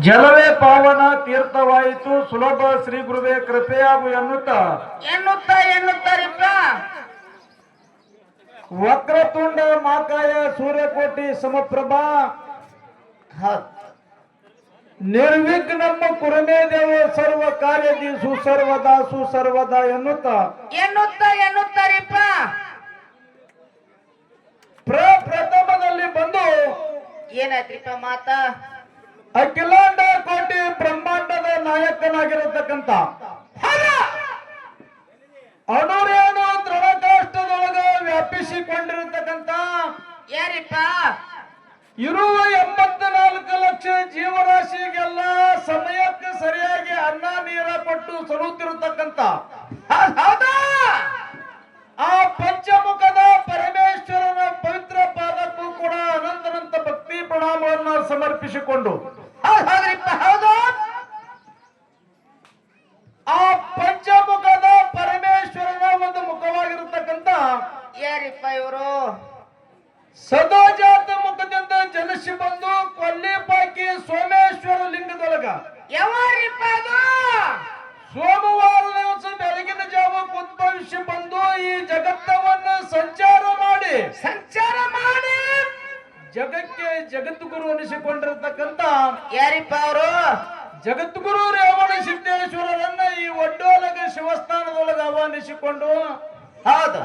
ಜಲವೇ ಪಾವನ ತೀರ್ಥವಾಯಿತು ಸುಲಭ ಶ್ರೀ ಗುರುವೇ ಕೃಪೆಯಾಗು ಎನ್ನುತ್ತಾರಿಪ್ಪ. ವಕ್ರತುಂಡ ಮಾಕಾಯ ಸೂರ್ಯಕೋಟಿ ಸಮಪ್ರಭಾ ನಿರ್ವಿಘ್ನಮ್ಮ ಕುರಮೇ ದೇವ ಸರ್ವ ಕಾರ್ಯದಿ ಸುಸರ್ವದ ಎನ್ನುತ್ತಾರಿಪ್ಪ. ಪ್ರಪ್ರಥಮದಲ್ಲಿ ಬಂದು ಏನಾಯ್ತ್ರಿಪ್ಪ ಮಾತ? ಅಖಿಲಾಂಡ ಕೋಟಿ ಬ್ರಹ್ಮಾಂಡದ ನಾಯಕನಾಗಿರತಕ್ಕಂತ ಅಣುರೇಣು ದೃಢಕಾಷ್ಟದೊಳಗ ವ್ಯಾಪಿಸಿಕೊಂಡಿರತಕ್ಕಂತ ಯಾರಿಪ್ಪ? ಇರುವ 84 ಲಕ್ಷ ಜೀವರಾಶಿಗೆಲ್ಲ ಸಮಯಕ್ಕೆ ಸರಿಯಾಗಿ ಅನ್ನ ನೀರ ಕೊಟ್ಟು ಸಲುತ್ತಿರತಕ್ಕಂತ ಆ ಪಂಚಮುಖದ ಪರಮೇಶ್ವರನ ಪವಿತ್ರ ಪಾದಕ್ಕೂ ಕೂಡ ಅನಂತ ಭಕ್ತಿ ಪ್ರಣಾಮವನ್ನು ಸಮರ್ಪಿಸಿಕೊಂಡು ಹೌದು. ಆ ಪಂಚಮುಖದ ಪರಮೇಶ್ವರನ ಒಂದು ಮುಖವಾಗಿರತಕ್ಕಂತ ಯಾರಿಪ್ಪ ಇವರು? ಸದಾಜಾತ ಮುಖದಿಂದ ಜನಿಸಿ ಬಂದು ಕೊಲ್ಲಿಪಾಕಿ ಸೋಮೇಶ್ವರ ಲಿಂಗದೊಳಗ ಯಾವಾರಿಪ್ಪ ಅದು? ಸೋಮವಾರ ದಿವಸ ಬೆಳಗಿನ ಜಾವ ಉದ್ಭವಿಸಿ ಬಂದು ಈ ಜಗತ್ತವನ್ನು ಸಂಚಾರ ಮಾಡಿ ಜಗಕ್ಕೆ ಜಗದ್ಗುರು ಅನಿಸಿಕೊಂಡಿರತಕ್ಕಂತ ಯಾರಿಪ್ಪ ಅವರು? ಜಗದ್ಗುರು ರೇವಣ ಸಿದ್ದೇಶ್ವರರನ್ನ ಈ ಒಡ್ಡೋಲಗ ಶಿವಸ್ಥಾನದೊಳಗೆ ಆಹ್ವಾನಿಸಿಕೊಂಡು ಹೌದು.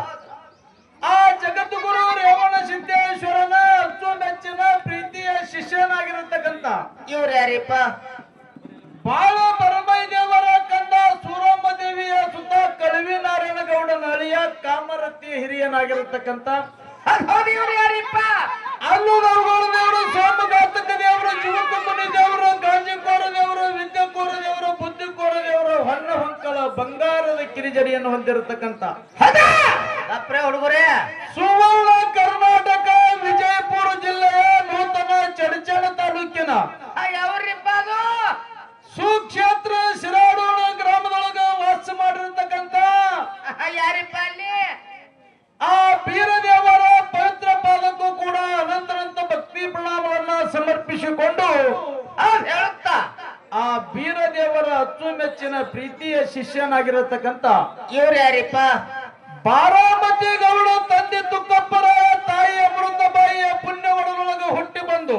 ಆ ಜಗದ್ಗುರು ರೇವಣ ಸಿದ್ದೇಶ್ವರನ ಅಚ್ಚುಮೆಚ್ಚಿನ ಪ್ರೀತಿಯ ಶಿಷ್ಯನಾಗಿರತಕ್ಕಂತ ಇವ್ರು ಯಾರಿಪ್ಪ? ಬಾಳ ಬರಮೈ ದೇವರ ಕಂದ ಸೂರಮ್ಮ ದೇವಿಯ ಸುತ್ತ ಕಳವಿ ನಾರಾಯಣ ಗೌಡನ ಅಳಿಯ ಕಾಮರತಿ ಹಿರಿಯನಾಗಿರತಕ್ಕಂತ ಇವ್ರು ಯಾರಿಪ್ಪ? ಅಲ್ಲು ನವಗೋಳ ದೇವರು, ಸೋಮಘಾತಕ ದೇವರು, ಜೀವಕುಂಬನಿ ದೇವರು, ಗಾಂಜಿಕೋರ ದೇವರು, ವಿದ್ಯಾಕೋರ ದೇವರು, ಬುದ್ಧಿಕೋರ ದೇವರು, ಹೊನ್ನ ಹೊಂಕಲ ಬಂಗಾರದ ಕಿರಿಜಡಿಯನ್ನು ಹೊಂದಿರತಕ್ಕಂತ ಹುಡುಗರೇ ಸುವರ್ಣ ಕರ್ನಾಟಕ ವಿಜಯಪುರ ಜಿಲ್ಲೆಯ ನೂತನ ಚಡಚಣ ತಾಲೂಕಿನ ಯಾವ್ರಿಪ್ಪ ಅದು? ಸುಕ್ಷೇತ್ರ ಶಿರಾಡೋಣ ಗ್ರಾಮದೊಳಗ ವಾಸ ಮಾಡಿರತಕ್ಕಂತ ಯಾರಿಪ್ಪ ಅಲ್ಲಿ? ಆ ಬೀರದೇವರ ಪವಿತ್ರ ಪಾದಕ್ಕೂ ಕೂಡ ಅನಂತ ಭಕ್ತಿ ಪ್ರಣಾಮವನ್ನ ಸಮರ್ಪಿಸಿಕೊಂಡು ಹೇಳುತ್ತಾ ಆ ಬೀರದೇವರ ಅಚ್ಚುಮೆಚ್ಚಿನ ಪ್ರೀತಿಯ ಶಿಷ್ಯನಾಗಿರತಕ್ಕಂತ ಇವ್ರು ಯಾರಿಪ್ಪ? ಬಾರಾಮತಿ ಗೌಡ ತಂದೆ ತುಕ್ಕಪ್ಪರಾಯ ತಾಯಿ ಅಮೃತಬಾಯಿಯ ಪುಣ್ಯವಡದೊಳಗೆ ಹುಟ್ಟಿ ಬಂದು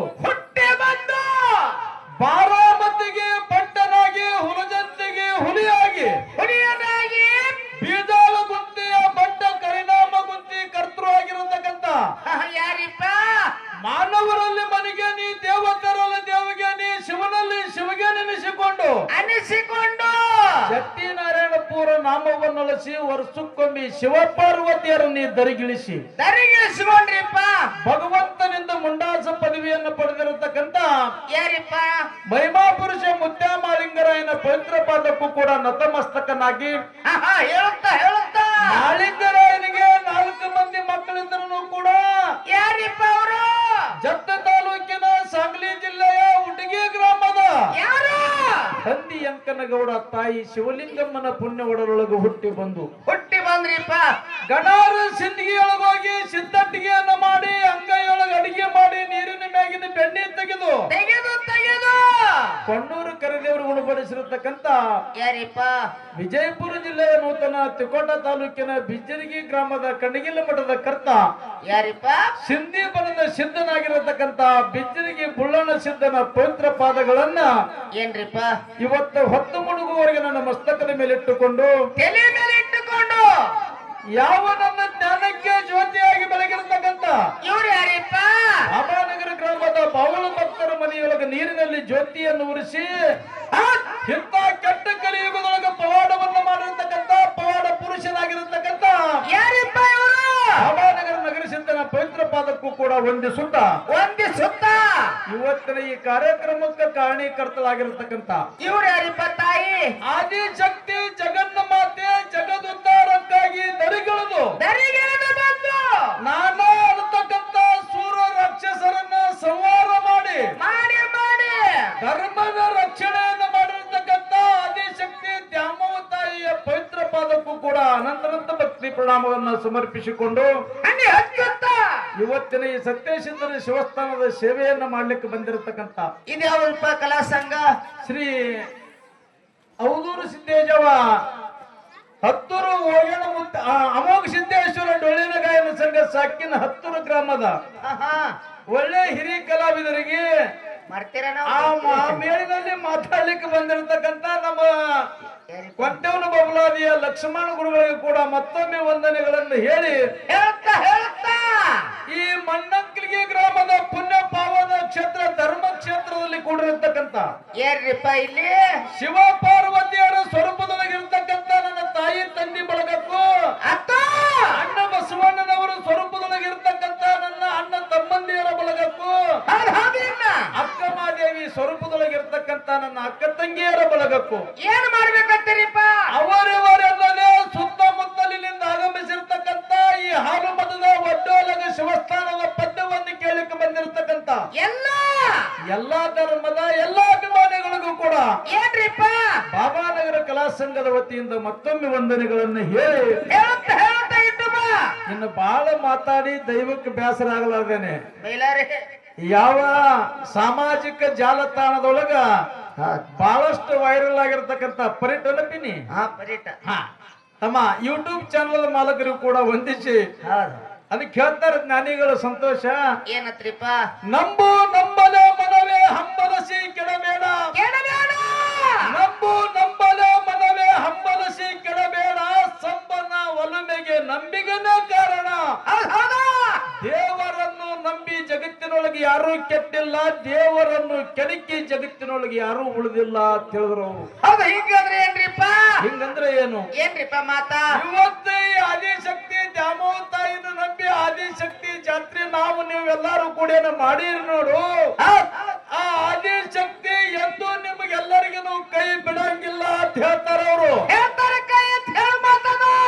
ಬಾರಾಮತಿಗೆ ಪಟ್ಟನಾಗಿ ಹುಲಜಂತಿಗೆ ಹುಲಿಯಾಗಿ ಬೀಜಾಳ ಗುಂತಿಯ ಬಡ್ಡ ಕರಿನಾಮ ಗುಂತಿ ಕರ್ತೃ ಆಗಿರತಕ್ಕಂತ ಯಾರಿಪ್ಪ? ಮಾನವರಲ್ಲಿ ಮನೆಗೆ ನೀ ದೇವತರಲ್ಲಿ ದೇವಗೆ ನೀ ಶಿವನಲ್ಲಿ ಶಿವಗೆ ನೆನೆಸಿಕೊಂಡು ಶಕ್ತಿ ನಾರಾಯಣಪುರ ನಾಮವನ್ನೊಳಿಸಿ ವರ್ಷಕ್ಕೊಮ್ಮೆ ಶಿವಪಾರ್ವತಿಯರನ್ನು ದರಿಗಿಳಿಸಿಕೊಂಡ್ರಿಪ್ಪ. ಭಗವಂತನಿಂದ ಮುಂಡಾಸ ಪದವಿಯನ್ನು ಪಡೆದಿರತಕ್ಕಂತ ಯಾರಿಪ್ಪ? ಮಹಿಮಾ ಪುರುಷ ಮುತ್ಯಾಮಾಲಿಂಗರಾಯನ ಪವಿತ್ರ ಪಾದಕ್ಕೂ ಕೂಡ ನತಮಸ್ತಕನಾಗಿ ಹೇಳುತ್ತಾ ಮಾಲಿಂಗರಾಯನಿಗೆ 4 ಮಂದಿ ಮಕ್ಕಳಿದ್ದರೂ ಕೂಡ ಯಾರಿಪ್ಪ ಅವರು? ಜತ್ತ ತಾಲೂಕಿನ ಸಾಂಗ್ಲಿ ಜಿಲ್ಲೆಯ ಉಟಗಿ ಗ್ರಾಮದ ಯಾರು? ತಂದಿ ಅಂಕನಗೌಡ ತಾಯಿ ಶಿವಲಿಂಗಮ್ಮನ ಪುಣ್ಯ ಒಡಲೊಳಗೆ ಹುಟ್ಟಿ ಬಂದ್ರಿಪ್ಪ. ಗಣಾರ ಸಿಂದಗಿಯೊಳಗೋಗಿ ಸಿದ್ದಟ್ಟಿಗೆಯನ್ನು ಮಾಡಿ ಅಂಗೈಯೊಳಗೆ ಅಡಿಗೆ ಮಾಡಿ ನೀರಿನ ಮ್ಯಾಗಿನ ಬೆಣ್ಣೆ ತೆಗೆದು ಕೊಣ್ಣೂರು ಕರಿದೇವರು ಉಣಬಡಿಸಿರತಕ್ಕಂತ ಯಾರಿಪ್ಪ? ವಿಜಯಪುರ ಜಿಲ್ಲೆಯ ನೂತನ ತಿಕೋಟ ತಾಲೂಕಿನ ಬಿಜ್ಜರಿಗಿ ಗ್ರಾಮದ ಕಣಗಿಲ ಮಠದ ಕರ್ತ ಯಾರಿಪ್ಪ? ಸಿಂಧಿ ಬನದ ಸಿದ್ಧನಾಗಿರತಕ್ಕಂತ ಬಿಜ್ಜರಿಗಿ ಬುಳ್ಳಣ್ಣ ಸಿದ್ಧನ ಪವಿತ್ರ ಪಾದಗಳನ್ನ ಏನ್ರಿಪ್ಪ ಇವತ್ತು ಹೊತ್ತು ಮುಳುಗುವವರೆಗೆ ನನ್ನ ಮಸ್ತಕದ ಮೇಲೆ ಇಟ್ಟುಕೊಂಡು ತಲೆ ಮೇಲೆ ಇಟ್ಟುಕೊಂಡು ಯಾವ ನನ್ನ ಜ್ಞಾನಕ್ಕೆ ಜ್ಯೋತಿಯಾಗಿ ಬೆಳಗಿರತಕ್ಕಂತ ಇವ್ರು ಯಾರಿಪ್ಪ? ರಾಮನಗರ ಗ್ರಾಮದ ಬಾವುಳ ಭಕ್ತರ ಮನೆಯೊಳಗೆ ನೀರಿನಲ್ಲಿ ಜ್ಯೋತಿಯನ್ನು ಉರಿಸಿ ಇಂಥ ಕೆಟ್ಟ ಕಲಿಯುಗದೊಳಗೆ ಪವಾಡವನ್ನು ಮಾಡಿರತಕ್ಕಂತ ಪವಾಡ ಪುರುಷನಾಗಿರತಕ್ಕಂತ ಯಾರಿಪ್ಪ ಇವರು? ರಾಮನಗರ ನಗರ ಸಿದ್ಧನ ಪವಿತ್ರ ಪಾದಕ್ಕೂ ಕೂಡ ಒಂದಿಸುತ್ತ ಇವತ್ತಿನ ಈ ಕಾರ್ಯಕ್ರಮಕ್ಕೆ ಕಾರಣೀಕರ್ತರಾಗಿರತಕ್ಕಂತ ಇವ್ರು ಯಾರಿಪ್ಪ? ತಾಯಿ ಆದಿಶಕ್ತಿ ಜಗನ್ನ ಮಾತೆ ಜಗದುದ್ಧಾರಕ್ಕಾಗಿ ದರಿಗಿಳಿದು ಬಂದು ನಾನಾ ಅನ್ನತಕ್ಕಂತ ಸೂರ ರಾಕ್ಷಸರನ್ನ ಸಂಹಾರ ಮಾಡಿ ಧರ್ಮದ ರಕ್ಷಣೆಯನ್ನು ಮಾಡಿರತಕ್ಕಂತ ಆದಿಶಕ್ತಿ ದ್ಯಾಮವ ತಾಯಿಯ ಪವಿತ್ರ ಪಾದಕ್ಕೂ ಕೂಡ ಅನಂತ ಭಕ್ತಿ ಪ್ರಣಾಮವನ್ನು ಸಮರ್ಪಿಸಿಕೊಂಡು ಇವತ್ತಿನ ಈ ಸತ್ಯಸಿದ್ಧರ ಶಿವಸ್ಥಾನದ ಸೇವೆಯನ್ನ ಮಾಡ್ಲಿಕ್ಕೆ ಬಂದಿರತಕ್ಕಂತ ಇದು ಯಾವ್ದಪ್ಪ ಕಲಾ ಸಂಘ? ಶ್ರೀ ಅವಧೂರು ಸಿದ್ದೇಜವ ಹತ್ತೂರು ಓಯಣ ಮುತ್ತ ಅಮೋಘ ಸಿದ್ದೇಶ್ವರ ಡೊಳ್ಳಿನ ಗಾಯನ ಸಂಘ ಸಾಕಿನ ಹತ್ತೂರು ಗ್ರಾಮದ ಆಹಾ. ಒಳ್ಳೆ ಹಿರಿಯ ಕಲಾವಿದರಿಗೆ ಮಾಡ್ತೀರ ಆ ಮೇಳಿನಲ್ಲಿ ಮಾತಾಡ್ಲಿಕ್ಕೆ ಬಂದಿರತಕ್ಕಂತ ನಮ್ಮ ಕೊಂಟವನ ಬಬಲಾದಿಯ ಲಕ್ಷ್ಮಣ ಗುರುಗಳಿಗೆ ಕೂಡ ಮತ್ತೊಮ್ಮೆ ವಂದನೆಗಳನ್ನು ಹೇಳಿ ಹೇಳ್ತಾ ಹೇಳ್ತಾ ಈ ಮಣ್ಣಂಕಲಿಗೆ ಗ್ರಾಮದ ಪುಣ್ಯ ಪಾವನ ಕ್ಷೇತ್ರ ಧರ್ಮ ಕ್ಷೇತ್ರದಲ್ಲಿ ಕೂಡಿರತಕ್ಕಂತ ಏನ್ರಿಪ್ಪ ಇಲ್ಲಿ ಶಿವ ಪಾರ್ವತಿಯರ ಸ್ವರೂಪದೊಳಗಿರ್ತಕ್ಕಂತ ನನ್ನ ತಾಯಿ ತಂದೆ ಬಳಗಕ್ಕೂ ಅತ್ತ ಅಣ್ಣ ಬಸವಣ್ಣನವರ ಸ್ವರೂಪದೊಳಗಿರ್ತಕ್ಕಂತ ನನ್ನ ಅಣ್ಣ ತಮ್ಮಂದಿಯರ ಬಳಗಕ್ಕೂ ಅಕ್ಕ ಮಾದೇವಿ ಸ್ವರೂಪದೊಳಗಿರ್ತಕ್ಕಂತ ನನ್ನ ಅಕ್ಕ ತಂಗಿಯರ ಬಳಗಕ್ಕೂ ಏನ್ ಮಾಡ್ಬೇಕಂತೀರಿಪ್ಪ? ಅವರವರೆಲ್ಲೇ ಸುತ್ತಮುತ್ತಲಿನಿಂದ ಆಗಮಿಸಿರ್ತಕ್ಕಂತ ಈ ಹಾಲು ಮತದ ಒಡ್ಡೋಲಗ ಶಿವಸ್ಥಾನದ ಪದ್ಯವನ್ನು ಕೇಳಲಿಕ್ಕೆ ಬಂದಿರತಕ್ಕಂತ ಎಲ್ಲಾ ಧರ್ಮದ ಎಲ್ಲಾ ಅಭಿಮಾನಿಗಳಿಗೂ ಕೂಡ ಏನ್ರಿಪ್ಪ? ಬಾಬಾನಗರ ಕಲಾ ಸಂಘದ ವತಿಯಿಂದ ಮತ್ತೊಮ್ಮೆ ವಂದನೆಗಳನ್ನು ಹೇಳಿ ಹೇಳ್ತಾ ಹೇಳ್ತಾ ಇದ್ದು ಬಾ ಇನ್ನು ಬಹಳ ಮಾತಾಡಿ ದೈವಕ್ಕೆ ಬೇಸರ ಆಗಲಾರ್ದೇನೆ ಬೈಲಾರೆ ಯಾವ ಸಾಮಾಜಿಕ ಜಾಲತಾಣದೊಳಗ ಬಹಳಷ್ಟು ವೈರಲ್ ಆಗಿರ್ತಕ್ಕಂತ ಪರಿಟಲಪಿನಿ ಪರೀಟ ತಮ್ಮ ಯೂಟ್ಯೂಬ್ ಚಾನಲ್ ಮಾಲಕರು ಕೂಡ ವಂದಿಸಿ ಅದಕ್ಕೆ ಹೇಳ್ತಾರೆ ಜ್ಞಾನಿಗಳು ಸಂತೋಷ ಏನತ್ರಿಪ್ಪ? ನಂಬು ನಂಬಲೆ ಮನವೇ ಹಂಬಲಸಿ ಕೆಡಬೇಡ ನಂಬು ನಂಬಲೆ ಮನವೇ ಹಂಬಲಸಿ ಕೆಡಬೇಡ ಸಂಬನ ಒಲುಮೆಗೆ ನಂಬಿಗನ ಕಾರಣ ದೇವರನ್ನು ನಂಬಿ ಜಗತ್ತಿನೊಳಗೆ ಯಾರೂ ಕೆಟ್ಟಿಲ್ಲ ದೇವರನ್ನು ಕೆಣಕಿ ಜಗತ್ತಿನೊಳಗೆ ಯಾರೂ ಉಳಿದಿಲ್ಲ ಅಂತ ಹೇಳಿದ್ರು ಅವರು. ಹೌದು ಹಿಂಗಂದ್ರೆ ಏನ್ರಿಪ್ಪ? ಹಿಂಗಂದ್ರೆ ಏನು ಏನ್ರಿಪ್ಪ ಮಾತಾ? ಇವತ್ತು ಈ ಆದಿಶಕ್ತಿ ದ್ಯಾಮೋ ತಾಯಿನ ನಂಬಿ ಆದಿಶಕ್ತಿ ಜಾತ್ರೆ ನಾವು ನೀವೆಲ್ಲರೂ ಕೂಡ ಮಾಡಿರಿ ನೋಡು. ಆ ಆದಿಶಕ್ತಿ ಎಂದು ನಿಮಗೆಲ್ಲರಿಗೂ ಕೈ ಬಿಡಂಗಿಲ್ಲ ಅಂತ ಹೇಳ್ತಾರ ಅವರು. ಹೇಳ್ತಾರೆ ಕೈ ಅಂತ ಹೇಳಿ ಮಾತಾಡ.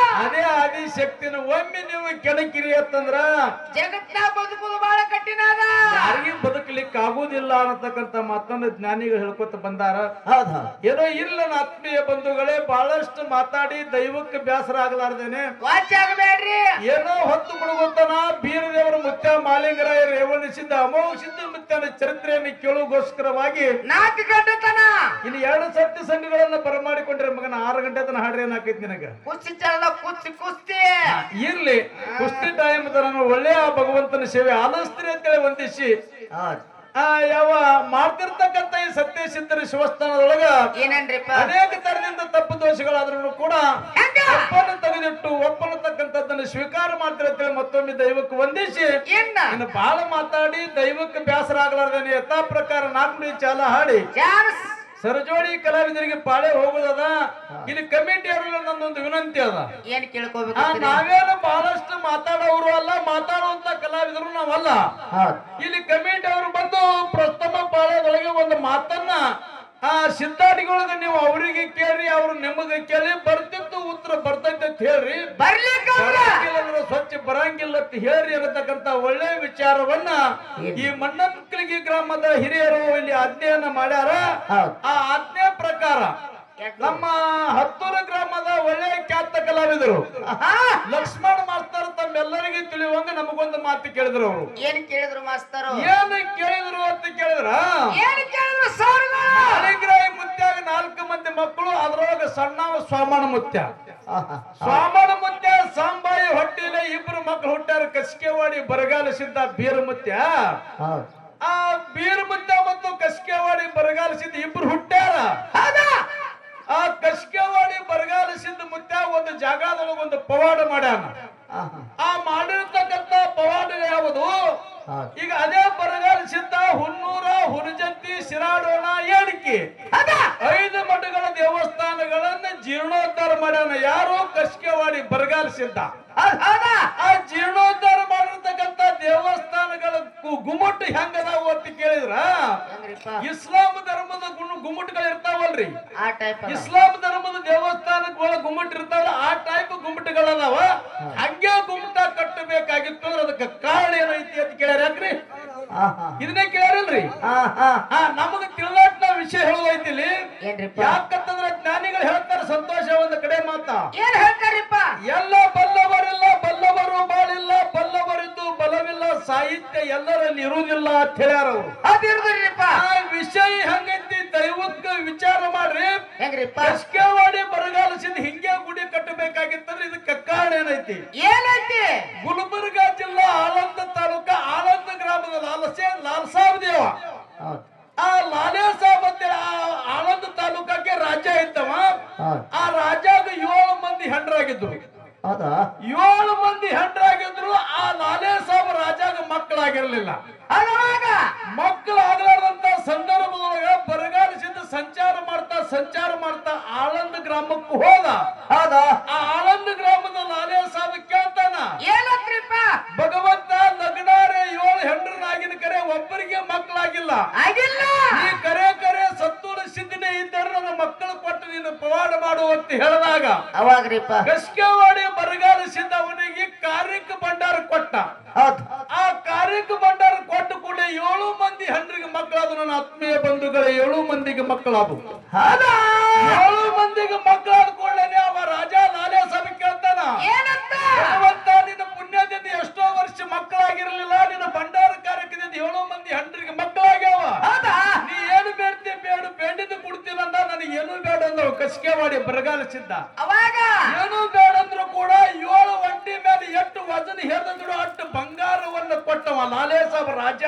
ಅದೇ ಆದಿಶಕ್ತಿನ ಒಮ್ಮೆ ನೀವು ಕೆಣಕಿರಿ ಅಂತಂದ್ರ ಜಗತ್ತಿನ ಬದುಕುದು ಬಹಳ ಕಠಿಣ ಅದ. ಯಾರಿಗೂ ಬದುಕಲಿಕ್ಕೆ ಆಗುದಿಲ್ಲ ಅನ್ನತಕ್ಕಂತ ಮಾತನ್ನ ಜ್ಞಾನಿಗಳು ಹೇಳ್ಕೊತ ಬಂದಾರ. ಏನೋ ಇಲ್ಲ ನನ್ನ ಆತ್ಮೀಯ ಬಂಧುಗಳೇ, ಬಹಳಷ್ಟು ಮಾತಾಡಿ ದೈವಕ್ಕೆ ಬೇಸರ ಆಗಲಾರ್ದೇನೆ ವಾಚಾಗಬೇಡ್ರಿ. ಏನೋ ಹೊತ್ತು ಮುಳುಗುತ್ತಾನ ಬೀರದೇವರ ಮುತ್ಯ ಮಾಲಿಂಗರಾಯ ರೇವಣಿಸಿದ್ದ ಅಮೋಘ ಸಿದ್ಧ ಮುತ್ಯನ ಚರಿತ್ರೆಯನ್ನು ಕೇಳುಗೋಸ್ಕರವಾಗಿ 4 ಗಂಟೆ ತನ ಇಲ್ಲಿ 2 ಸತ್ಯ ಸಂಘಗಳನ್ನ ಬರಮಾಡಿಕೊಂಡ್ರೆ ಮಗನ 6 ಗಂಟೆ ತನ ಹಾಡ್ರಿ ಏನಾಕೈತಿ ನಿನಗ? ಕುಸ್ತಿ ಚಾಲ ಕುಸ್ತಿ ಇರ್ಲಿ ಕುಸ್ತಿ ಟೈಮ್ ನಾನು ಒಳ್ಳೆಯ ಭಗವಂತನ ಸೇವೆ ಆಲಿಸ್ತೀರಿ ಅಂತೇಳಿ ವಂದಿಸಿ ಯಾವ ಮಾಡ್ತಿರ್ತಕ್ಕಂತ ಈ ಸತ್ಯಸಿದ್ಧರ ಶಿವಸ್ಥಾನದೊಳಗ ಏನೇನ್ರಿಪ್ಪ? ಅನೇಕ ತರದಿಂದ ತಪ್ಪು ದೋಷಗಳಾದ್ರೂ ಕೂಡ ಒಪ್ಪನ್ನು ತೆಗೆದಿಟ್ಟು ಒಪ್ಪನ್ನತಕ್ಕಂಥದ್ದನ್ನು ಸ್ವೀಕಾರ ಮಾಡ್ತಿರತ್ತೇಳಿ ಮತ್ತೊಮ್ಮೆ ದೈವಕ್ಕೆ ವಂದಿಸಿ ಇನ್ನು ಬಹಳ ಮಾತಾಡಿ ದೈವಕ್ಕೆ ಬೇಸರ ಆಗಲಾರ್ದೇನೆ ಯಥಾ ಪ್ರಕಾರ 4 ಚಾಲ ಹಾಡಿ ಸರಜೋಡಿ ಕಲಾವಿದರಿಗೆ ಪಾಳೆ ಹೋಗುದದ. ಇಲ್ಲಿ ಕಮಿಟಿ ಅವರಲ್ಲಿ ನನ್ನೊಂದು ವಿನಂತಿ ಅದ. ಏನ್ ಕೇಳ್ಕೋಬೇಕು? ನಾವೇನು ಬಹಳಷ್ಟು ಮಾತಾಡೋರು ಅಲ್ಲ, ಮಾತಾಡುವಂತ ಕಲಾವಿದರು ನಾವಲ್ಲ. ಇಲ್ಲಿ ಕಮಿಟಿ ಅವರು ಬಂದು ಪ್ರಥಮ ಪಾಳ್ಯದೊಳಗೆ ಒಂದು ಮಾತನ್ನ ಸಿದ್ಧಾರ್ಥಿಗಳಿಗೆ ನೀವು ಅವರಿಗೆ ಕೇಳ್ರಿ, ಅವ್ರು ನಿಮಗೆ ಕೇಳಿ ಬರ್ತಿತ್ತು ಉತ್ತರ ಬರ್ತೈತೆ ಅಂತ ಹೇಳ್ರಿ, ಬರ್ಲಿಕ್ಕೆ ಸ್ವಚ್ಛ ಬರಂಗಿಲ್ಲ ಅಂತ ಹೇಳ್ರಿ ಅನ್ನತಕ್ಕಂತ ಒಳ್ಳೆ ವಿಚಾರವನ್ನ ಈ ಮಣ್ಣಂಕಲಿಗಿ ಗ್ರಾಮದ ಹಿರಿಯರು ಇಲ್ಲಿ ಆಜ್ಞೆಯನ್ನ ಮಾಡ್ಯಾರ. ಆ ಆಜ್ಞೆ ಪ್ರಕಾರ ನಮ್ಮ ಹತ್ತೂರು ಗ್ರಾಮದ ಒಳ್ಳೆ ಖ್ಯಾತ ಕಲಾವಿದರು ಲಕ್ಷ್ಮಣ ಮಾಸ್ತರ್ ತಮ್ಮೆಲ್ಲರಿಗೂ ತಿಳಿಯುವಂಗ ನಮಗೊಂದು ಮಾತು ಕೇಳಿದ್ರು. ಅವರು ಏನ್ ಕೇಳಿದ್ರು ಮಾಸ್ತರು? ಏನು ಕೇಳಿದ್ರು ಅಂತ ಕೇಳಿದ್ರ ಮಾಲಿಂಗರಾಯ ಮುತ್ಯಾಗ 4 ಮಂದಿ ಮಕ್ಕಳು, ಅದ್ರೊಳಗೆ ಸಣ್ಣ ಸ್ವಾಮಣ ಮುತ್ಯ. ಸ್ವಾಮಣ ಮುತ್ಯ ಸಾಂಬಾಯಿ ಹೊಟ್ಟಿಲೆ 2 ಮಕ್ಕಳು ಹುಟ್ಟಾರ. ಕಸ್ಕೆವಾಡಿ ಬರಗಾಲ ಸಿದ್ಧ ಬೀರ ಮುತ್ಯ. ಆ ಬೀರ ಮುತ್ಯ ಮತ್ತು ಕಸ್ಕೆವಾಡಿ ಬರಗಾಲ ಸಿದ್ಧ 2 ಹುಟ್ಟಾರ. ಆ ಕಸ್ಕೆವಾಡಿ ಬರಗಾಲ ಸಿದ್ಧ ಮುತ್ಯ ಒಂದು ಜಾಗದೊಳಗೆ ಒಂದು ಪವಾಡ ಮಾಡ್ಯಾನ. ಆ ಮಾಡಿರ್ತಕ್ಕಂತ ಪವಾಡ ಯಾವುದು? ಈಗ ಅದೇ ಬರಗಾಲ ಸಿದ್ಧ ಹುನ್ನೂರ, ಹುನಜಂತಿ, ಶಿರಾಡೋಣ, ಏಣಿಕೆ 5 ಮಠಗಳ ದೇವಸ್ಥಾನಗಳನ್ನ ಜೀರ್ಣೋದ್ಧಾರ ಮಾಡ್ಯಾನ. ಯಾರು? ಕಸ್ಕೆವಾಡಿ ಬರಗಾಲ ಸಿದ್ಧ. ಆ ಜೀರ್ಣೋದ್ಧಾರ ಮಾಡಿರ್ತಕ್ಕಂತ ದೇವಸ್ಥಾನಗಳ ಗುಮ್ಮಟ್ಟು ಹೆಂಗದಾವು ಅಂತ ಕೇಳಿದ್ರ, ಇಸ್ಲಾಂ ಧರ್ಮದ ಗುಮ್ಮಟುಗಳು ಇರ್ತಾವಲ್ರಿ, ಇಸ್ಲಾಂ ಧರ್ಮದ ದೇವಸ್ಥಾನಗಳ ಗುಮ್ಮಟ್ ಇರ್ತಾವಲ್ಲ, ಆ ಟೈಪ್ ಗುಮ್ಮಟುಗಳದಾವ. ಹಂಗೆ ಗುಮ್ಮಟ ಕಟ್ಟಬೇಕಾಗಿತ್ತು ಅಂದ್ರೆ ಅದಕ್ಕೆ ಕಾರಣ ಏನೈತಿ ಅಂತ ಕೇಳ್ಯಾರ. ಯಾಕ್ರಿ ಇದನ್ನೇ ಕೇಳ್ಯಾರಲ್ರಿ? ನಮಗ ತಿಳಿದಾಟ ವಿಷಯ ಹೇಳೋದೈತಿ ಇಲ್ಲಿ. ಯಾಕಂತಂದ್ರೆ ಜ್ಞಾನಿಗಳು ಹೇಳ್ತಾರೆ ಸಂತೋಷ ಒಂದು ಕಡೆ ಮಾತ. ಏನ್ ಹೇಳ್ತಾರಿಪ್ಪ? ಎಲ್ಲ ಬಲ್ಲವರಿಲ್ಲ, ಬಲ್ಲವರು ಬಾಳಿಲ್ಲ, ಬಲ್ಲವರಿದ್ದು ಬಲವಿಲ್ಲ, ಅಲ್ಲಿ ಇರುವುದಿಲ್ಲ ಅಂತ ಹೇಳ್ಯಾರ ಅವರು. ಅದಿರುದ್ರಿಪ್ಪ. ಆ ವಿಷಯ ಹಂಗೈತಿ ದೈವಕ್ಕೆ ವಿಚಾರ ಮಾಡ್ರಿ. ಹೆಂಗ್ರಿಪ್ಪ? ಕಸ್ಕೆವಾಡಿ ಬರಗಾಲಸಿಂದ ಹಿಂಗೆ ಗುಡಿ ಕಟ್ಟಬೇಕಾಗಿತ್ತಂದ್ರೆ ಇದಕ್ಕೆ ಕಾರಣ ಏನೈತಿ? ಏನೈತಿ? ಗುಲ್ಬರ್ಗ ಜಿಲ್ಲಾ ಆಳಂದ ತಾಲೂಕ ಆಳಂದ ಗ್ರಾಮದ ಲಾಲ್ಸಾಬ್ ದೇವ. ಆ ಲಾಲೇ ಸಾಬ್ ಅಂತ ಆಳಂದ ತಾಲೂಕಕ್ಕೆ ರಾಜ ಇದ್ದವ. ಆ ರಾಜಾಗ 7 ಮಂದಿ ಹೆಂಡ್ರಾಗಿದ್ರು. 7 ಮಂದಿ ಹೆಂಡ್ರಾಗಿದ್ರು. ಆ ಲಾಲೇ ಸಾಬ್ ರಾಜಾಗ ಮಕ್ಕಳಾಗಿರ್ಲಿಲ್ಲ. ಮಕ್ಕಳಾಗಲಾರ್ದಂತ ಸಂದರ್ಭದೊಳಗ ಬರಗಾಲಸಿಂದ ಸಂಚಾರ ಮಾಡ್ತಾ ಆಳಂದ ಗ್ರಾಮಕ್ಕೂ ಹೋದ. ಆ ಆಳಂದ ಗ್ರಾಮದ ಲಾಲೇ ಸಾಬ್ ಕೇಳ್ತಾನ, ಏನಂತ್ರಿಪ್ಪ? ಭಗವಂತ ಲಗ್ನಾರೆ 7 ಹೆಂಡ್ರನಾಗಿನ ಕರೆ ಒಬ್ಬರಿಗೆ ಮಕ್ಕಳಾಗಿಲ್ಲ. ಈ ಕರೆ ಸತ್ತೂರ ಸಿದ್ಧನೇ ಇದ್ದರು ನನ್ನ ಮಕ್ಕಳು ಕೊಟ್ಟು ನೀನು ಪವಾಡ ಮಾಡು ಅಂತ ಹೇಳಿದಾಗ ಅವಾಗ್ರಿಪ್ಪ ಕಸ್ಕೆವಾಡಿ ಬರಗಾಲಸಿಂದ ಅವನಿಗೆ ಕಾರ್ಯಕ್ಕ ಭಂಡಾರ ಕೊಟ್ಟ. ಆ ಕಾರ್ಯಕ್ಕ ಭಂಡಾರ ಕೊಟ್ಟ ಕೂಡ 7 ಮಂದಿ ಹೆಂಡ್ರಿಗೆ ಮಕ್ಕಳಾದ್ರು. ನನ್ನ ಆತ್ಮೀಯ ಬಂಧುಗಳ 7 ಮಂದಿಗೆ ಮಕ್ಕಳಾದ್ರು. 7 ಮಂದಿಗೆ ಮಕ್ಕಳಾದ ಕೂಡಲೇ ಅವ ರಾಜ ಲಾಲೇ ಸಾಬ್ ಕೇಳ್ತಾನ, ಭಗವಂತ ನಿನ್ನ ಪುಣ್ಯದಿಂದ ಎಷ್ಟೋ ವರ್ಷ ಮಕ್ಕಳಾಗಿರ್ಲಿಲ್ಲ, ನಿನ್ನ ಭಂಡಾರ ಕಾರ್ಯಕ್ರಮದಿಂದ 7 ಮಂದಿ ಹೆಂಡ್ರಿಗೆ ಮಕ್ಕಳಾಗ್ಯಾವ. ನೀ ಏನು ಬೇಡ್ತಿ ಬೇಡ, ಬೇಡಿದ್ದು ಕೊಡ್ತೀನಂದ. ನನಗೆ ಏನು ಬೇಡ ಅಂದ್ರು ಕಸ್ಕೆವಾಡಿ ಬರಗಾಲಸಿದ್ದ. ಅವಾಗ ಏನು ಬೇಡ ಅಂದ್ರು ಕೂಡ 7 ಒಂಟಿ ಮೇಲೆ ಎಷ್ಟು ವಜನ ಹೇರಿದ್ರು ಅಷ್ಟು ಬಂಗಾರವನ್ನು ಕೊಟ್ಟವ ಲಾಲೇ ಸಾಬ್ ರಾಜ.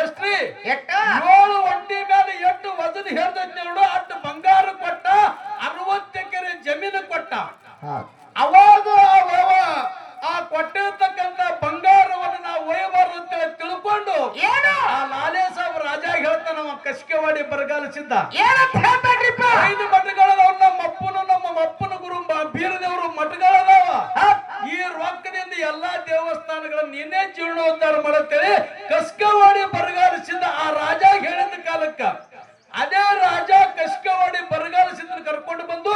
ಎಷ್ಟ್ರಿ? 7 ಒಂಟಿ ಮೇಲೆ ಎಷ್ಟು ವಜನ ಹೇರಿದ್ ನೋಡು ಅಷ್ಟು ಬಂಗಾರ ಕೊಟ್ಟ. 60 ಎಕರೆ ಜಮೀನು ಕೊಟ್ಟ. ಅವಾಗ ಆ ಕೊಟ್ಟಿರ್ತಕ್ಕಂತ ಬಂಗಾರವನ್ನು ನಾವು ಒಯ್ಯಬಾರದು ಅಂತ ತಿಳ್ಕೊಂಡು ಆ ಲಾಲೇ ಸಾಬ್ ರಾಜ ಹೇಳ್ತಾನವ ಕಸ್ಕೆವಾಡಿ ಬರಗಾಲಸಿದ್ದ. 5 ಮಠಗಳದವ್ರು. ನಮ್ಮ ಅಪ್ಪನ ಗುರು ಬೀರದೇವರು ಮಠಗಳದಾವ. ಈ ರೊಕ್ಕದಿಂದ ಎಲ್ಲಾ ದೇವಸ್ಥಾನಗಳನ್ನ ನೀನೇ ಜೀರ್ಣೋದ್ಧಾರ ಮಾಡತ್ತೇಳಿ ಕಸ್ಕೆವಾಡಿ ಬರಗಾಲಸಿದ್ದ. ಆ ರಾಜ ಹೇಳಿದ ಕಾಲಕ್ಕ ಅದೇ ರಾಜ ಕಸ್ಕೆವಾಡಿ ಬರಗಾಲಸಿದ್ದ ಕರ್ಕೊಂಡು ಬಂದು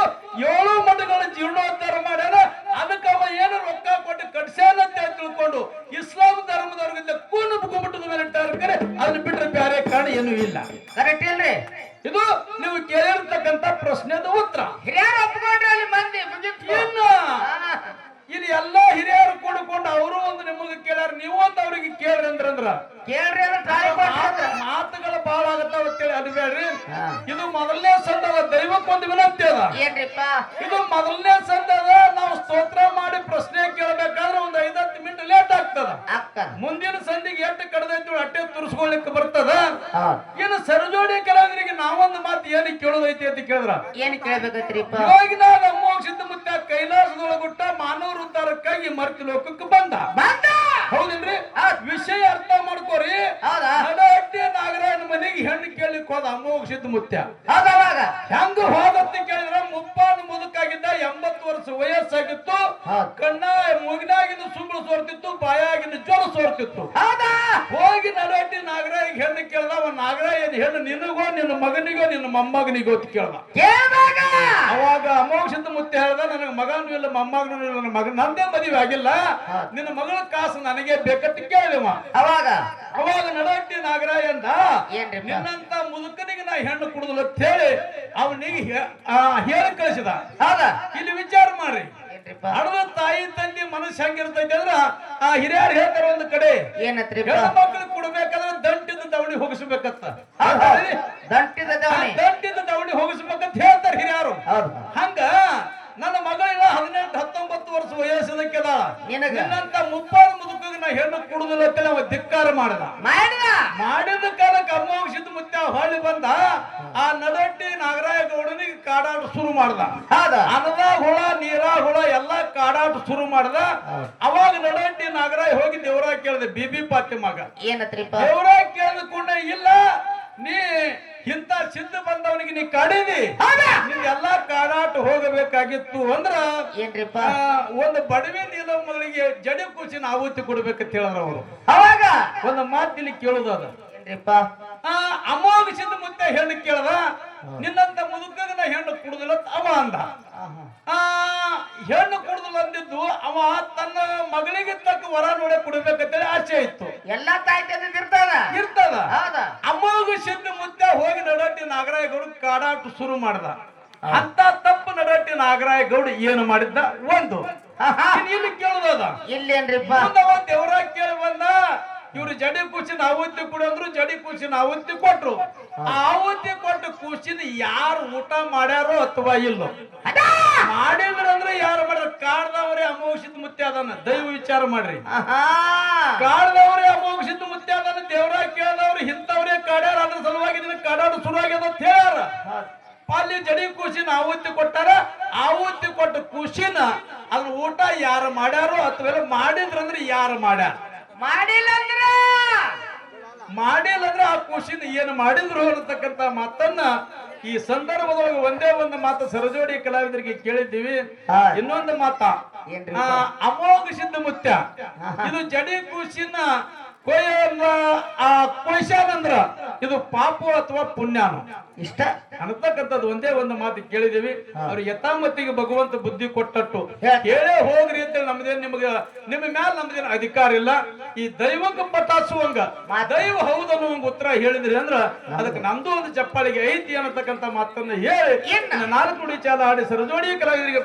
7 ಮಠಗಳ ಜೀರ್ಣೋದ್ಧಾರ ಮಾಡ್ಯಾನ. ಅದಕ್ಕೆ ಅವ ಏನು ರೊಕ್ಕ ಕೊಟ್ಟು ಕಟ್ಸ್ಯಾನ ಅಂತ ತಿಳ್ಕೊಂಡು ಇಸ್ಲಾಂ ಧರ್ಮದವ್ರಿಗೆ ಕೂನು ಗುಮ್ಮಟದ ಮೇಲೆ ಇಟ್ಟಾರೆ. ಅದನ್ನ ಬಿಟ್ರೆ ಬೇರೆ ಕಾರಣ ಏನೂ ಇಲ್ಲ. ಕರೆಕ್ಟ್ ಇಲ್ರಿ? ಇದು ನೀವು ಕೇಳಿರ್ತಕ್ಕಂತ ಪ್ರಶ್ನೆದ ಉತ್ತರ. ಹಿರಿಯರು ಒಪ್ಕೊಂಡ್ರೆ ಅಲ್ಲಿ ಮಂದಿ ಇನ್ನು ಇಲ್ಲಿ ಎಲ್ಲಾ ಹಿರಿಯರು ಕೂಡಿಕೊಂಡು ಅವರು ಒಂದು ನಿಮಗೆ ಕೇಳ್ಯಾರ, ನೀವು ಒಂದು ಅವ್ರಿಗೆ ಕೇಳ್ರಿ ಅಂದ್ರ ಕೇಳ್ರಿ ಮಾತುಗಳ ಬಾಳ ಆಗತ್ತಾವ ಅಂತೇಳಿ ಅದು ಬೇಡ್ರಿ. ಇದು ಮೊದಲನೇ ಸಂದ ಅದ, ದೈವಕ್ಕೊಂದು ವಿನಂತಿ ಅದ. ಏನ್ರಿಪ್ಪ? ಇದು ಮೊದಲನೇ ಸಂದ ಅದ. ನಾವು ಸ್ತೋತ್ರ ಮಾಡಿ ಪ್ರಶ್ನೆ ಕೇಳಬೇಕಾದ್ರೆ ಒಂದು 5-10 ಮಿನಿಟ್ ಲೇಟ್ ಆಗ್ತದ. ಮುಂದಿನ ಸಂದಿಗೆ ಎಷ್ಟು ಕಡದೈತಿ ಅಟ್ಟೆ ತುರ್ಸ್ಕೊಳ್ಲಿಕ್ಕೆ ಬರ್ತದ. ಇನ್ನು ಸರಜೋಡಿ ಕೆಲವರಿಗೆ ನಾವೊಂದು ಮಾತು ಏನು ಕೇಳೋದೈತಿ ಅಂತ ಕೇಳಿದ್ರ ಏನ್ ಕೇಳ್ಬೇಕೈತ್ರಿಪ್ಪ? ಇವಾಗಿನ ಅಮೋಘ ಸಿದ್ಧ ಮುತ್ತ ಕೈಲಾಸದೊಳಗುಟ್ಟ ಮಾನವ ಉದ್ಧಾರಕ್ಕಾಗಿ ಮರ್ತಿ ಲೋಕಕ್ಕೆ ಬಂದ. ಹೌದಿಲ್ರಿ? ವಿಷಯ ಅರ್ಥ ಮಾಡ್ಕೋರಿ. ನಡಹಟ್ಟಿ ನಾಗರಾಯನ ಮನೆಗೆ ಹೆಣ್ಣು ಕೇಳಲಿಕ್ಕೆ ಹೋದ ಅಮೋಘ ಸಿದ್ಧ ಮುತ್ಯ. ಹೆಂಗ ಹೋದತ್ತ ಕೇಳಿದ್ರ ಮುಪ್ಪಾದ ಮುದುಕಾಗಿದ್ದ, 80 ವರ್ಷ ವಯಸ್ಸಾಗಿತ್ತು. ಕಣ್ಣ ಮುಗಿನಾಗಿನ ಸುಂಬಳ ಸೋರ್ತಿತ್ತು, ಬಾಯಾಗಿನ ಜ್ವರ ಸೋರ್ತಿತ್ತು. ಹೋಗಿ ನಡಹಟ್ಟಿ ನಾಗರಾಯಿಗೆ ಹೆಣ್ಣು ಕೇಳ್ದ. ಅವ ನಾಗರಾಯ ಹೆಣ್ಣು ನಿನಗೋ ನಿನ್ನ ಮಗನಿಗೋ ನಿನ್ನ ಮೊಮ್ಮಗನಿಗೋ ಅಂತ ಕೇಳ್ದ. ಅವಾಗ ಅಮೋಘ ಸಿದ್ಧ ಮುತ್ಯ ಹೇಳ್ದ, ನನಗೆ ಮಗನೂ ಇಲ್ಲ ಮೊಮ್ಮಗನೂ ಇಲ್ಲ, ನನ್ನ ಮಗ ನಂದೇ ಮದುವೆ ಆಗಿಲ್ಲ, ನಿನ್ನ ಮಗಳ ಕಾಸು ನನಗೆ ಬೇಕಂತ ಕೇಳಿವ. ಅವಾಗ ನಡಹಟ್ಟಿ ನಾಗರಾಯ ಅಂದ, ನಿನ್ನಂತ ಮುದುಕನಿಗೆ ನಾ ಹೆಣ್ಣು ಕುಡುದಿಲ್ಲ ಅಂತ ಹೇಳಿ ಅವನಿಗೆ ಹೇಳಿ ಕಳಿಸಿದ. ಇಲ್ಲಿ ವಿಚಾರ ಮಾಡ್ರಿ, ಹಣದ ತಾಯಿ ತಂದೆ ಮನಸ್ಸು ಹೆಂಗಿರ್ತೈತಿ ಅಂದ್ರ ಆ ಹಿರಿಯರು ಹೇಳ್ತಾರ ಒಂದು ಕಡೆ ಹೆಣ್ಣು ಮಕ್ಕಳಿಗೆ ಕೊಡ್ಬೇಕಾದ್ರೆ ದಂಟಿದ ದವಣಿ ಹೋಗಿಸ್ಬೇಕತ್ತ. ದಂಟಿದ ದವಣಿ ಹೋಗಿಸ್ಬೇಕಂತ ಹೇಳ್ತಾರ ಹಿರಿಯರು. ಹಂಗ ನನ್ನ ಮಗಳಿನ 18-19 ವರ್ಷ ವಯಸ್ಸದಕ್ಕೆದ ನಿನ್ನಂತ ಮುಪ್ಪಾದ ಮುದುಕಿಗೆ ನಾ ಹೆಣ್ಣು ಕೊಡುದಿಲ್ಲ ಅಂತ ಅವ ಧಿಕ್ಕಾರ ಮಾಡಿದ ಕಾಲಕ್ಕೆ ಅಮೋಘ ಸಿದ್ಧ ಮುತ್ಯ ಹೊಳ್ಳಿ ಬಂದ. ಆ ನಡಹಟ್ಟಿ ನಾಗರಾಯ ಗೌಡನಿಗೆ ಕಾಡಾಟ ಶುರು ಮಾಡ್ದ. ಅನ್ನದ ಹುಳ ನೀರ ಹುಳ ಎಲ್ಲಾ ಕಾಡಾಟ ಶುರು ಮಾಡ್ದ. ಅವಾಗ ನಡಹಟ್ಟಿ ನಾಗರಾಯ ಹೋಗಿ ದೇವರಾಗ ಕೇಳಿದೆ, ಬಿಬಿ ಪಾತಿಮಾಗ ದೇವರಾಗ ಕೇಳಿದ ಕೂಡ ಇಲ್ಲ, ನೀ ಇಂತ ಸಿದ್ಧ ಬಂದವನಿಗೆ ನೀ ಕಾಡಿದಿ, ನಿಮ್ಗೆಲ್ಲಾ ಕಾಡಾಟ ಹೋಗಬೇಕಾಗಿತ್ತು ಅಂದ್ರ ಒಂದು ಬಡವಿ ನೀಲ ಮಗಳಿಗೆ ಜಡಿ ಕೂಸಿನ ಆಹುತಿ ಕೊಡ್ಬೇಕಂತ ಹೇಳಿದ್ರ ಅವರು. ಅವಾಗ ಒಂದು ಮಾತಿಲ್ಲಿ ಕೇಳುದು ಅದ, ಅಮೋಘ ಸಿದ್ಧ ಮುತ್ತ ಹೆಣ್ಣು ಕೇಳದ, ನಿನ್ನಂತ ಮುದುಕನ ಹೆಣ್ಣು ಕುಡುದಿಲ್ಲ ಅವ ಅಂದ. ಹೆಣ್ಣು ಕುಡುದಿಲ್ಲ ಅಂದಿದ್ದು ಅವ ತನ್ನ ಮಗಳಿಗೆ ತಕ್ಕ ವರ ನೋಡೇ ಕುಡಬೇಕಂತೇಳಿ ಆಸೆ ಇತ್ತು. ಎಲ್ಲಾ ತಾಯ್ತ ಇರ್ತದ. ಅಮೋಘ ಸಿದ್ಧ ಮುತ್ತ ಹೋಗಿ ನಡಹಟ್ಟಿ ನಾಗರಾಯ ಗೌಡ ಕಾಡಾಟ ಶುರು ಮಾಡ್ದ. ಅಂತ ತಪ್ಪು ನಡಹಟ್ಟಿ ನಾಗರಾಯ ಗೌಡ ಏನು ಮಾಡಿದ್ದ ಒಂದು ಇಲ್ಲಿ ಕೇಳುದದ. ಇಲ್ಲೇನ್ರಿಪ್ಪ? ದೇವರಾಗ ಕೇಳಿ ಬಂದ, ಇವ್ರು ಜಡಿ ಕೂಸಿನ ಆಹುತಿ ಕೊಡು ಅಂದ್ರು ಜಡಿ ಕೂಸಿನ ಆಹುತಿ ಕೊಟ್ರು ಆ ಆಹುತಿ ಕೊಟ್ಟು ಕೂಸಿನ ಯಾರು ಊಟ ಮಾಡ್ಯಾರೋ ಅಥವಾ ಇಲ್ಲೋ ಮಾಡಿದ್ರಂದ್ರೆ ಯಾರು ಮಾಡ್ಯಾರ ಕಾಡ್ದವ್ರೆ ಅಮೋಘಿತ ಮುತ್ಯ ಅದನ್ನ ದೈವ ವಿಚಾರ ಮಾಡ್ರಿ ಕಾಡ್ದವ್ರೆ ಅಮೋಘಿತ ಮುತ್ಯ ಅದನ್ನ ದೇವ್ರ ಕೇಳದವ್ರು ಇಂಥವ್ರೇ ಕಾಡ್ಯಾರ ಅದ್ರ ಸಲುವಾಗಿ ಇದನ್ನ ಕಾಡಾಡು ಶುರುವಾಗ್ಯದ ಅಂತ ಹೇಳ್ಯಾರ ಅಲ್ಲಿ ಜಡಿ ಕೂಸಿನ ಆಹುತಿ ಕೊಟ್ಟಾರ ಆಹುತಿ ಕೊಟ್ಟ ಕೂಸಿನ ಅದ್ರ ಊಟ ಯಾರು ಮಾಡ್ಯಾರೋ ಅಥವಾ ಮಾಡಿದ್ರಂದ್ರೆ ಯಾರು ಮಾಡ್ಯಾರ ಮಾಡಿಲ್ಲ ಅಂದ್ರ ಮಾಡಿಲ್ಲ ಅಂದ್ರೆ ಆ ಕೂಸಿನ ಏನು ಮಾಡಿದ್ರು ಅನ್ನತಕ್ಕಂತ ಮಾತನ್ನ ಈ ಸಂದರ್ಭದೊಳಗೆ ಒಂದೇ ಒಂದು ಮಾತು ಸರಜೋಡಿ ಕಲಾವಿದರಿಗೆ ಕೇಳಿದ್ದೀವಿ ಇನ್ನೊಂದು ಮಾತ ಏನ್ರಿ? ಅಮೋಘ ಸಿದ್ಧ ಮುತ್ಯ ಇದು ಜಡಿ ಕೂಸಿನ ಕೊಯ್ಸಾನಂದ್ರ ಇದು ಪಾಪು ಅಥವಾ ಪುಣ್ಯನು ಇಷ್ಟ ಅನ್ನತಕ್ಕಂಥದ್ದು ಒಂದೇ ಒಂದು ಮಾತು ಕೇಳಿದೀವಿ ಅವ್ರು ಯಥಾಮತಿಗೆ ಭಗವಂತ ಬುದ್ಧಿ ಕೊಟ್ಟಟ್ಟು ಕೇಳೇ ಹೋಗ್ರಿ ಅಂತ ನಮ್ದೇನ್ ನಿಮ್ಮ ಮ್ಯಾಲ ನಮ್ದೇನ್ ಅಧಿಕಾರ ಇಲ್ಲ ಈ ದೈವಕ್ಕೆ ಪಟಾಸುವಂಗ ದೈವ ಹೌದು ಅನ್ನುವಂಗ ಉತ್ತರ ಹೇಳಿದ್ರಿ ಅಂದ್ರ ಅದಕ್ಕೆ ನಮ್ದು ಒಂದು ಚಪ್ಪಾಳಿಗೆ ಐತಿ ಅನ್ನತಕ್ಕಂಥ ಮಾತನ್ನ ಹೇಳಿ 4 ನುಡಿ ಚಾಲ ಆಡಿ ಸರಜೋಡಿ ಕಲಾವಿದರಿಗೆ